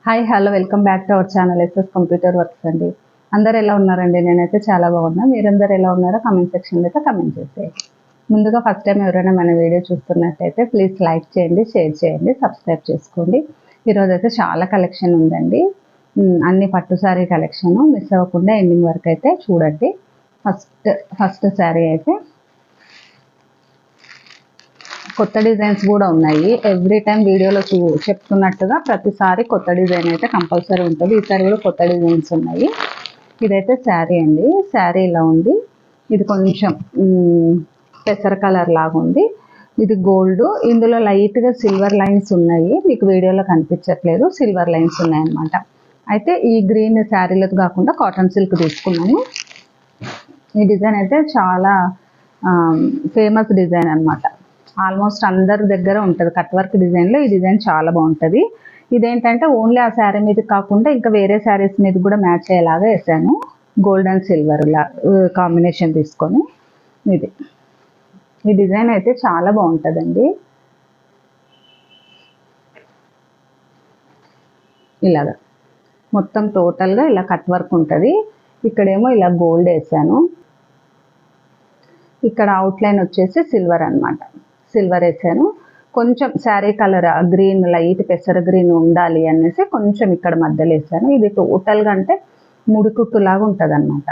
Hi hello welcome back to our channel SS computer works అండి. అందరు ఎలా ఉన్నారండి? నేనైతే చాలా బాగున్నా. మీరందరూ ఎలా ఉన్నారో కామెంట్ సెక్షన్లో అయితే కామెంట్ చేసేయండి. ముందుగా ఫస్ట్ టైం ఎవరైనా మన వీడియో చూస్తున్నట్టయితే ప్లీజ్ లైక్ చేయండి, షేర్ చేయండి, సబ్స్క్రైబ్ చేసుకోండి. ఈరోజు అయితే చాలా కలెక్షన్ ఉందండి. అన్ని పట్టు శారీ కలెక్షన్ మిస్ అవ్వకుండా ఎండింగ్ వరకు అయితే చూడండి. ఫస్ట్ శారీ అయితే కొత్త డిజైన్స్ కూడా ఉన్నాయి. ఎవ్రీ టైం వీడియోలో చెప్తున్నట్టుగా ప్రతిసారి కొత్త డిజైన్ అయితే కంపల్సరీ ఉంటుంది. ఈసారి కూడా కొత్త డిజైన్స్ ఉన్నాయి. ఇదైతే శారీ అండి. శారీ ఇలా ఉంది. ఇది కొంచెం పెసర కలర్ లాగా ఉంది. ఇది గోల్డ్. ఇందులో లైట్గా సిల్వర్ లైన్స్ ఉన్నాయి. మీకు వీడియోలో కనిపించట్లేదు, సిల్వర్ లైన్స్ ఉన్నాయన్నమాట. అయితే ఈ గ్రీన్ శారీలకు కాకుండా కాటన్ సిల్క్ తీసుకున్నాము. ఈ డిజైన్ అయితే చాలా ఫేమస్ డిజైన్ అనమాట. ఆల్మోస్ట్ అందరి దగ్గర ఉంటుంది. కట్ వర్క్ డిజైన్లో ఈ డిజైన్ చాలా బాగుంటుంది. ఇదేంటంటే ఓన్లీ ఆ శారీ మీద కాకుండా ఇంకా వేరే శారీస్ మీద కూడా మ్యాచ్ అయ్యేలాగా వేసాను. గోల్డ్ అండ్ సిల్వర్ కాంబినేషన్ తీసుకొని ఈ డిజైన్ అయితే చాలా బాగుంటుందండి. ఇలాగా మొత్తం టోటల్గా ఇలా కట్ వర్క్ ఉంటుంది. ఇక్కడేమో ఇలా గోల్డ్ వేసాను. ఇక్కడ అవుట్లైన్ వచ్చేసి సిల్వర్ అనమాట. సిల్వర్ వేసాను. కొంచెం శారీ కలర్ గ్రీన్, లైట్ పెసర గ్రీన్ ఉండాలి అనేసి కొంచెం ఇక్కడ మధ్యలో వేసాను. ఇది టోటల్గా అంటే ముడికుట్టులాగా ఉంటుంది అనమాట.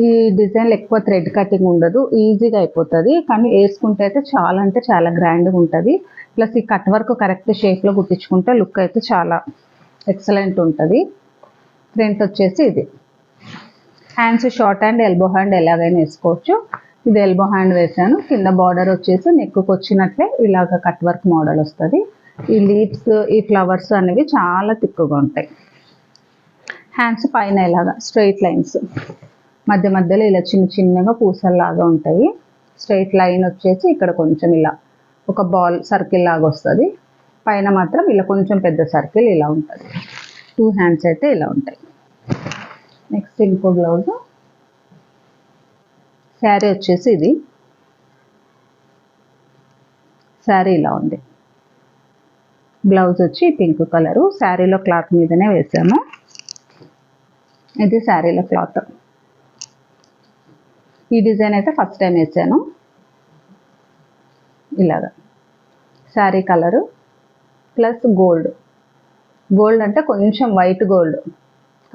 ఈ డిజైన్లో ఎక్కువ థ్రెడ్ కటింగ్ ఉండదు, ఈజీగా అయిపోతుంది. కానీ వేసుకుంటే అయితే చాలా అంటే చాలా గ్రాండ్గా ఉంటుంది. ప్లస్ ఈ కట్ వర్క్ కరెక్ట్ షేప్లో కుట్టించుకుంటే లుక్ అయితే చాలా ఎక్సలెంట్ ఉంటుంది. ఫ్రంట్ వచ్చేసి ఇది. Hands short hand, elbow hand ఎలాగైనా వేసుకోవచ్చు. ఇది ఎల్బో హ్యాండ్ వేసాను. కింద బార్డర్ వచ్చేసి నెక్కు వచ్చినట్లే ఇలాగ కట్ వర్క్ మోడల్ వస్తుంది. ఈ లీవ్స్, ఈ ఫ్లవర్స్ అనేవి చాలా తిక్కుగా ఉంటాయి. హ్యాండ్స్ పైన ఇలాగా స్ట్రైట్ లైన్స్, మధ్య మధ్యలో ఇలా చిన్న చిన్నగా పూసల్లాగా ఉంటాయి. స్ట్రైట్ లైన్ వచ్చేసి ఇక్కడ కొంచెం ఇలా ఒక బాల్ సర్కిల్ లాగా వస్తుంది. పైన మాత్రం ఇలా కొంచెం పెద్ద సర్కిల్ ఇలా ఉంటుంది. 2 హ్యాండ్స్ అయితే ఇలా ఉంటాయి. నెక్స్ట్ ఇంకో బ్లౌజ్. శారీ వచ్చేసి ఇది. శారీ ఇలా ఉంది. బ్లౌజ్ వచ్చి పింక్ కలరు. శారీలో క్లాత్ మీదనే వేసాము. ఇది శారీలో క్లాత్. ఈ డిజైన్ అయితే ఫస్ట్ టైం వేసాను. ఇలాగా sari colour plus gold. Gold అంటే కొంచెం white gold,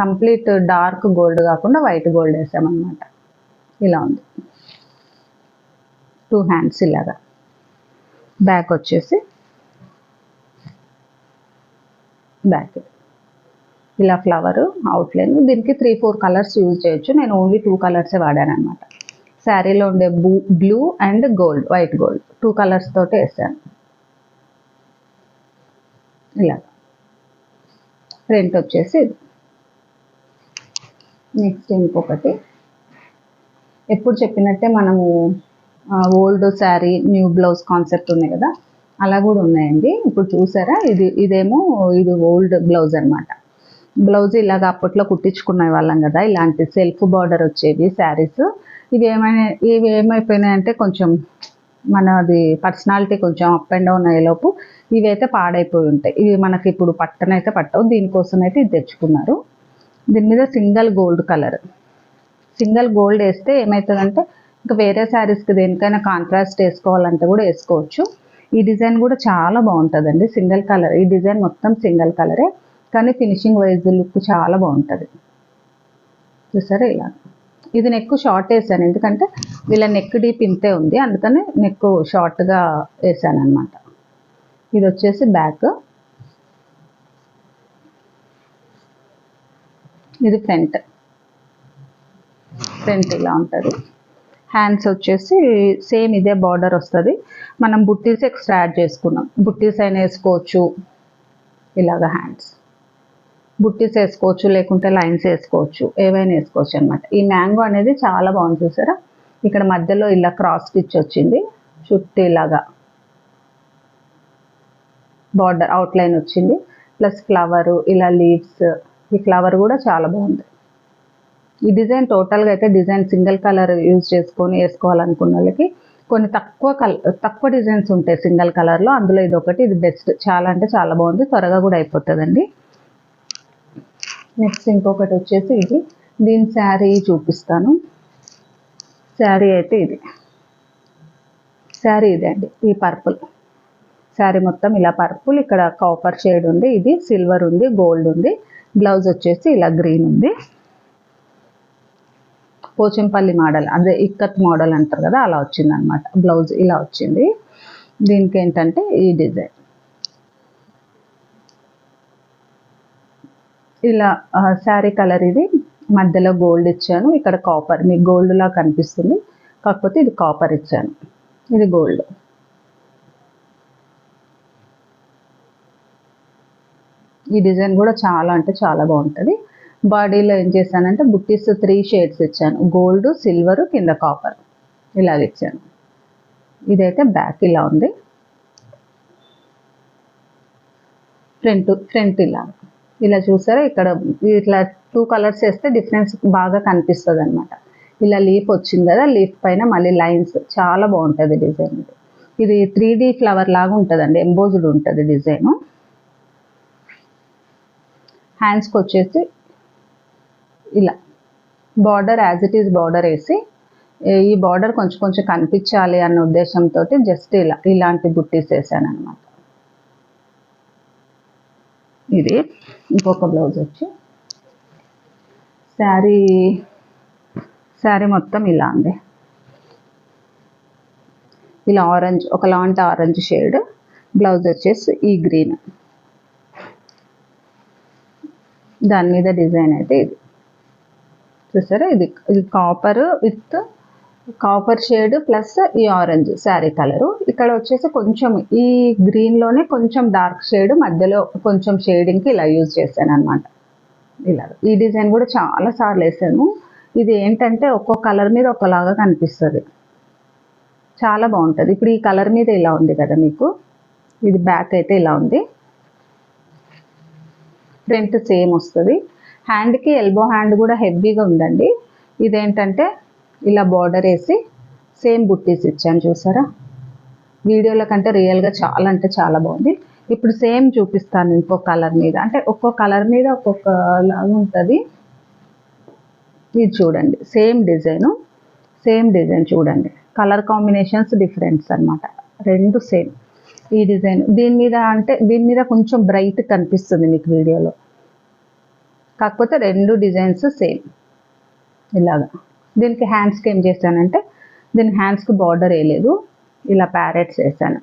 complete dark gold కాకుండా వైట్ గోల్డ్ వేసామన్నమాట. ఇలా ఉంది. 2 హ్యాండ్స్ ఇలాగా. బ్యాక్ వచ్చేసి బ్యాక్ ఇలా ఫ్లవర్ అవుట్లైన్. దీనికి 3-4 కలర్స్ యూజ్ చేయొచ్చు. నేను ఓన్లీ 2 కలర్సే వాడాను అనమాట. శారీలో ఉండే blue and gold, white gold 2 colours తోటి వేసాను. ఇలాగా ఫ్రంట్ వచ్చేసి. నెక్స్ట్ ఇంకొకటి, ఎప్పుడు చెప్పినట్టే మనము old sari new blouse concept ఉన్నాయి కదా, అలా కూడా ఉన్నాయండి. ఇప్పుడు చూసారా, ఇదేమో ఇది ఓల్డ్ బ్లౌజ్ అనమాట. బ్లౌజ్ ఇలాగ అప్పట్లో కుట్టించుకునే వాళ్ళం కదా, ఇలాంటి సెల్ఫ్ బార్డర్ వచ్చేవి శారీస్. ఇవి ఏమైపోయినాయంటే కొంచెం మనది పర్సనాలిటీ కొంచెం అప్ అండ్ డౌన్ అయ్యేలోపు ఇవైతే పాడైపోయి ఉంటాయి. ఇవి మనకి ఇప్పుడు పట్టనైతే పట్టవు. దీనికోసం అయితే ఇది తెచ్చుకున్నారు. దీని మీద single gold colour. Single gold వేస్తే ఏమవుతుందంటే ఇంకా వేరే శారీస్కి దేనికైనా కాంట్రాస్ట్ వేసుకోవాలంటే కూడా వేసుకోవచ్చు. ఈ డిజైన్ కూడా చాలా బాగుంటుందండి. Single colour. ఈ డిజైన్ మొత్తం సింగిల్ కలరే, కానీ ఫినిషింగ్ వైజ్ లుక్ చాలా బాగుంటుంది. చూసారా ఇలా. ఇది నెక్ షార్ట్ వేసాను, ఎందుకంటే వీళ్ళ నెక్ డీప్ ఇంతే ఉంది, అందుకని నెక్ షార్ట్గా వేసాను అనమాట. ఇది వచ్చేసి బ్యాక్. ఇది ఫ్రంట్. ఫ్రంట్ ఇలా ఉంటుంది. హ్యాండ్స్ వచ్చేసి సేమ్ ఇదే బార్డర్ వస్తుంది. మనం బుట్టీస్ ఎక్స్ట్రా యాడ్ చేసుకున్నాం. బుట్టీస్ అయినా వేసుకోవచ్చు. ఇలాగ హ్యాండ్స్ బుట్టీస్ వేసుకోవచ్చు, లేకుంటే లైన్స్ వేసుకోవచ్చు, ఏవైనా వేసుకోవచ్చు అనమాట. ఈ మ్యాంగో అనేది చాలా బాగుంది. చూసారా, ఇక్కడ మధ్యలో ఇలా క్రాస్ స్టిచ్ వచ్చింది. చుట్టూ ఇలాగా బార్డర్ అవుట్లైన్ వచ్చింది. ప్లస్ ఫ్లవరు ఇలా లీవ్స్. ఈ ఫ్లవర్ కూడా చాలా బాగుంది. ఈ డిజైన్ టోటల్గా అయితే డిజైన్ సింగిల్ కలర్ యూజ్ చేసుకొని వేసుకోవాలనుకున్న వాళ్ళకి కొన్ని తక్కువ డిజైన్స్ ఉంటాయి సింగిల్ కలర్లో, అందులో ఇది ఒకటి, ఇది బెస్ట్, చాలా అంటే చాలా బాగుంది, త్వరగా కూడా అయిపోతుందండి. నెక్స్ట్ ఇంకొకటి వచ్చేసి ఇది, దీని శారీ చూపిస్తాను. శారీ అయితే ఇది, శారీ ఇదే అండి, ఈ పర్పుల్ శారీ మొత్తం ఇలా పర్పుల్, ఇక్కడ కాపర్ షేడ్ ఉంది, ఇది సిల్వర్ ఉంది, గోల్డ్ ఉంది. బ్లౌజ్ వచ్చేసి ఇలా గ్రీన్ ఉంది, పోచంపల్లి మోడల్, అదే ఇక్కత్ మోడల్ అంటారు కదా, అలా వచ్చింది అనమాట. బ్లౌజ్ ఇలా వచ్చింది. దీనికి ఏంటంటే ఈ డిజైన్ ఇలా శారీ కలర్, ఇది మధ్యలో గోల్డ్ ఇచ్చాను, ఇక్కడ కాపర్, మీకు గోల్డ్ లా కనిపిస్తుంది, కాకపోతే ఇది కాపర్ ఇచ్చాను, ఇది గోల్డ్. ఈ డిజైన్ కూడా చాలా అంటే చాలా బాగుంటుంది. బాడీలో ఏం చేశానంటే బుట్టీస్ 3 షేడ్స్ ఇచ్చాను, గోల్డ్, సిల్వర్, కింద కాపర్ ఇలాగ ఇచ్చాను. ఇదైతే బ్యాక్ ఇలా ఉంది, ఫ్రంట్ ఇలా చూసారా, ఇక్కడ ఇట్లా 2 కలర్స్ వేస్తే డిఫరెన్స్ బాగా కనిపిస్తుంది అనమాట. ఇలా లీఫ్ వచ్చింది కదా, లీఫ్ పైన మళ్ళీ లైన్స్, చాలా బాగుంటుంది డిజైన్. ఇది 3D ఫ్లవర్ లాగా ఉంటుందండి, ఎంబోజ్డ్ ఉంటుంది డిజైను. హ్యాండ్స్కి వచ్చేసి ఇలా border as it is border వేసి, ఈ బార్డర్ కొంచెం కనిపించాలి అన్న ఉద్దేశంతో జస్ట్ ఇలాంటి బుట్టీస్ వేసాను అనమాట. ఇది ఇంకొక బ్లౌజ్ వచ్చి, శారీ మొత్తం ఇలా ఉంది, ఇలా ఆరెంజ్, ఒకలాంటి ఆరెంజ్ షేడ్. బ్లౌజ్ వచ్చేసి ఈ గ్రీన్, దాని మీద డిజైన్ అయితే ఇది చూసారా, ఇది copper with copper shade plus ఈ ఆరెంజ్ శారీ కలరు. ఇక్కడ వచ్చేసి కొంచెం ఈ గ్రీన్లోనే కొంచెం డార్క్ షేడ్ మధ్యలో కొంచెం షేడింగ్కి ఇలా యూజ్ చేశాను అనమాట. ఇలా ఈ డిజైన్ కూడా చాలా సార్లు వేసాను. ఇది ఏంటంటే ఒక్కో కలర్ మీద ఒకలాగా కనిపిస్తుంది, చాలా బాగుంటుంది. ఇప్పుడు ఈ కలర్ మీద ఇలా ఉంది కదా మీకు, ఇది బ్యాక్ అయితే ఇలా ఉంది, ఫ్రంట్ సేమ్ వస్తుంది. హ్యాండ్కి ఎల్బో హ్యాండ్ కూడా హెవీగా ఉందండి. ఇదేంటంటే ఇలా బార్డర్ వేసి సేమ్ బుట్టీస్ ఇచ్చాను చూసారా, వీడియోల కంటే రియల్గా చాలా అంటే చాలా బాగుంది. ఇప్పుడు సేమ్ చూపిస్తాను ఇంకొక కలర్ మీద, అంటే ఒక్కో కలర్ మీద ఒక్కొక్క లాగా ఉంటుంది. ఇది చూడండి, సేమ్ డిజైన్ చూడండి, కలర్ కాంబినేషన్స్ డిఫరెన్స్ అనమాట, రెండు సేమ్. ఈ డిజైన్ దీని మీద కొంచెం బ్రైట్ కనిపిస్తుంది మీకు వీడియోలో, కాకపోతే రెండు డిజైన్స్ సేమ్ ఇలాగా. దీనికి హ్యాండ్స్కి ఏం చేశానంటే, దీని హ్యాండ్స్కి బార్డర్ వేయలేదు, ఇలా ప్యారెట్స్ వేసాను,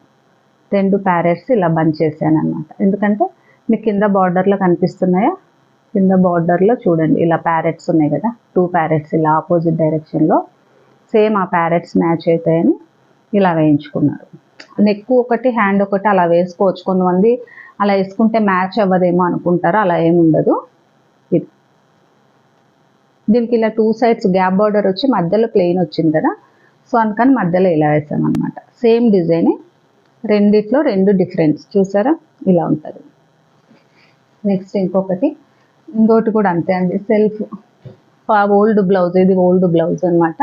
2 ప్యారెట్స్ ఇలా బంచ్ చేశాను అనమాట. ఎందుకంటే మీకు కింద బార్డర్లో కనిపిస్తున్నాయా, కింద బార్డర్లో చూడండి ఇలా ప్యారెట్స్ ఉన్నాయి కదా, 2 ప్యారెట్స్ ఇలా ఆపోజిట్ డైరెక్షన్లో, సేమ్ ఆ ప్యారెట్స్ మ్యాచ్ అవుతాయని ఇలా వేయించుకున్నారు. నెక్ ఒకటి హ్యాండ్ ఒకటి అలా వేసుకోవచ్చు, కొంతమంది అలా వేసుకుంటే మ్యాచ్ అవ్వదేమో అనుకుంటారు, అలా ఏమి ఉండదు. ఇది దీనికి ఇలా 2 సైడ్స్ గ్యాప్ బార్డర్ వచ్చి మధ్యలో ప్లెయిన్ వచ్చింది కదా, సో అందుకని మధ్యలో ఇలా వేసాం అనమాట. సేమ్ డిజైనే, రెండిట్లో 2 డిఫరెన్స్ చూసారా, ఇలా ఉంటుంది. నెక్స్ట్ ఇంకోటి కూడా అంతే అండి, సెల్ఫ్ ఓల్డ్ బ్లౌజ్, ఇది ఓల్డ్ బ్లౌజ్ అనమాట.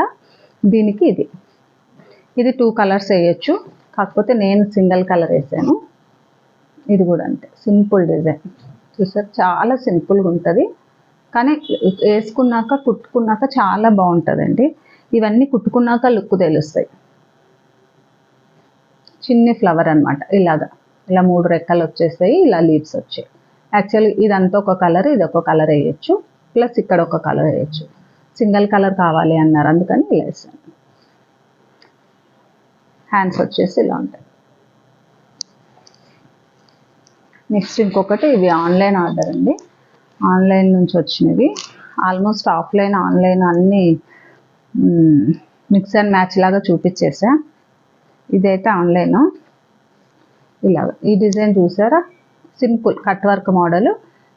దీనికి ఇది 2 కలర్స్ వేయచ్చు, కాకపోతే నేను సింగిల్ కలర్ వేసాను. ఇది కూడా అంతే, సింపుల్ డిజైన్ చూసారు, చాలా సింపుల్గా ఉంటుంది, కానీ వేసుకున్నాక కుట్టుకున్నాక చాలా బాగుంటుందండి. ఇవన్నీ కుట్టుకున్నాక లుక్ తెలుస్తాయి. చిన్ని ఫ్లవర్ అనమాట, ఇలా 3 రెక్కలు వచ్చేస్తాయి, ఇలా లీవ్స్ వచ్చాయి. యాక్చువల్లీ ఇదంతా ఒక కలర్, ఇది ఒక కలర్ వేయచ్చు, ప్లస్ ఇక్కడ ఒక కలర్ వేయచ్చు. సింగిల్ కలర్ కావాలి అన్నారు, అందుకని ఇలా వేసాను. హ్యాండ్స్ వచ్చేసి ఇలా ఉంటాయి. నెక్స్ట్ ఇంకొకటి, ఇవి ఆన్లైన్ ఆర్డర్ అండి, ఆన్లైన్ నుంచి వచ్చినవి. ఆల్మోస్ట్ ఆఫ్లైన్ ఆన్లైన్ అన్నీ మిక్స్ అండ్ మ్యాచ్ లాగా చూపించేసా. ఇదైతే ఆన్లైన్. ఇలాగ ఈ డిజైన్ చూసారా, సింపుల్ కట్ వర్క్ మోడల్.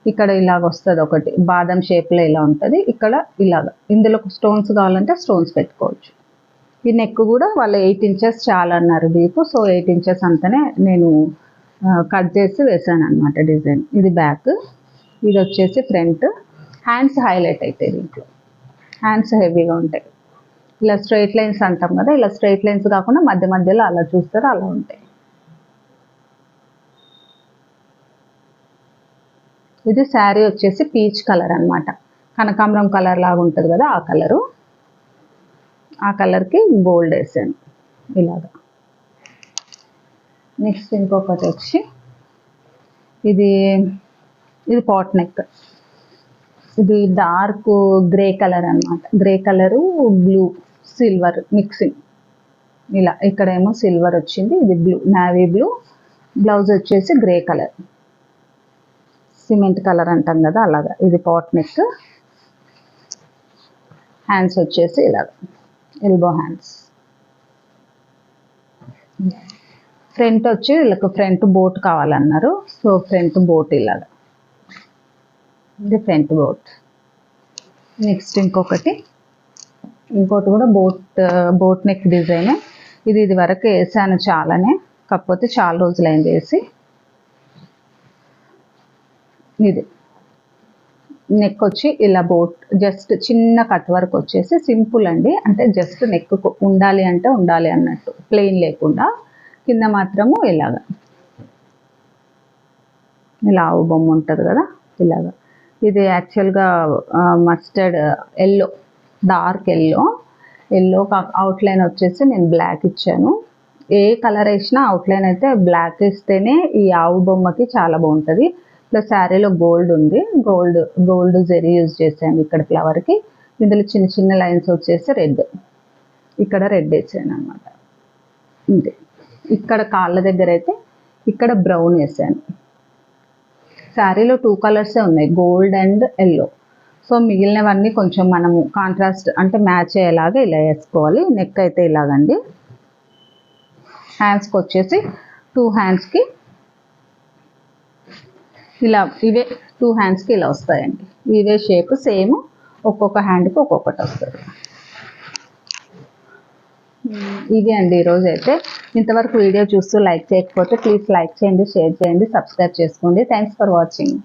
ఇక్కడ ఇలాగ వస్తుంది, ఒకటి బాదం షేప్లో ఇలా ఉంటుంది, ఇక్కడ ఇలాగ. ఇందులో స్టోన్స్ కావాలంటే స్టోన్స్ పెట్టుకోవచ్చు. ఈ నెక్ కూడా వాళ్ళు 8 ఇంచెస్ చాలా అన్నారు డీప్, సో 8 ఇంచెస్ అంతనే నేను కట్ చేసి వేసాను అనమాట డిజైన్. ఇది బ్యాక్, ఇది వచ్చేసి ఫ్రంట్. హ్యాండ్స్ హైలైట్ అవుతాయి, దీంట్లో హ్యాండ్స్ హెవీగా ఉంటాయి. ఇలా స్ట్రైట్ లైన్స్ అంటాం కదా, ఇలా స్ట్రైట్ లైన్స్ కాకుండా మధ్య మధ్యలో అలా చూస్తారు, అలా ఉంటాయి. ఇది శారీ వచ్చేసి పీచ్ కలర్ అన్నమాట, కనకాంబరం కలర్ లాగా ఉంటుంది కదా ఆ కలరు. ఆ కలర్కి గోల్డ్ వేసాను ఇలాగా. నెక్స్ట్ ఇంకొకటి వచ్చి ఇది పాట్ నెక్. ఇది డార్క్ గ్రే కలర్ అన్నమాట, grey colour blue silver mixing. ఇలా ఇక్కడేమో సిల్వర్ వచ్చింది, ఇది బ్లూ, నావీ బ్లూ. బ్లౌజ్ వచ్చేసి గ్రే కలర్, సిమెంట్ కలర్ అంటాం కదా అలాగా. ఇది పాట్ నెక్. హ్యాండ్స్ వచ్చేసి ఇలాగ ఎల్బో హ్యాండ్స్. ఫ్రంట్ వచ్చి వీళ్ళకి ఫ్రంట్ బోట్ కావాలన్నారు, సో ఫ్రంట్ బోట్ ఇలాగ, ఇది ఫ్రంట్ బోట్. నెక్స్ట్ ఇంకోటి కూడా బోట్ నెక్ డిజైన్. ఇది వరకు వేసాను చాలానే, కాకపోతే చాలా రోజులైంది వేసి. ఇది నెక్ వచ్చి ఇలా బోట్, జస్ట్ చిన్న కట్ వర్క్ వచ్చేసి సింపుల్ అండి, అంటే జస్ట్ నెక్ ఉండాలి అంటే ఉండాలి అన్నట్టు, ప్లెయిన్ లేకుండా. కింద మాత్రము ఇలాగా ఇలా ఆవు బొమ్మ ఉంటుంది కదా ఇలాగా. ఇది యాక్చువల్గా mustard yellow, dark yellow outline వచ్చేసి నేను బ్లాక్ ఇచ్చాను. ఏ కలర్ వేసినా అవుట్లైన్ అయితే బ్లాక్ ఇస్తేనే ఈ ఆవు బొమ్మకి చాలా బాగుంటుంది. ప్లస్ శారీలో గోల్డ్ ఉంది, గోల్డ్ జెరీ యూజ్ చేశాను ఇక్కడ ఫ్లవర్కి. ఇందులో చిన్న చిన్న లైన్స్ వచ్చేసి రెడ్, ఇక్కడ రెడ్ వేసాను అనమాట. ఇంతే. ఇక్కడ కాళ్ళ దగ్గర అయితే ఇక్కడ బ్రౌన్ వేసాను. శారీలో 2 కలర్సే ఉన్నాయి, గోల్డ్ అండ్ ఎల్లో. సో మిగిలినవన్నీ కొంచెం మనము కాంట్రాస్ట్ అంటే మ్యాచ్ అయ్యేలాగా ఇలా వేసుకోవాలి. నెక్ అయితే ఇలాగండి. హ్యాండ్స్కి వచ్చేసి 2 హ్యాండ్స్కి ఇలా, ఇవే 2 హ్యాండ్స్కి ఇలా వస్తాయండి, ఇవే షేప్ సేమ్. ఒక్కొక్క హ్యాండ్కి ఒక్కొక్కటి వస్తుంది. ఇది అండి ఈరోజు అయితే. ఇంతవరకు వీడియో చూస్తూ లైక్ చేయకపోతే ప్లీజ్ లైక్ చేయండి, షేర్ చేయండి, సబ్స్క్రైబ్ చేసుకోండి. Thanks for watching.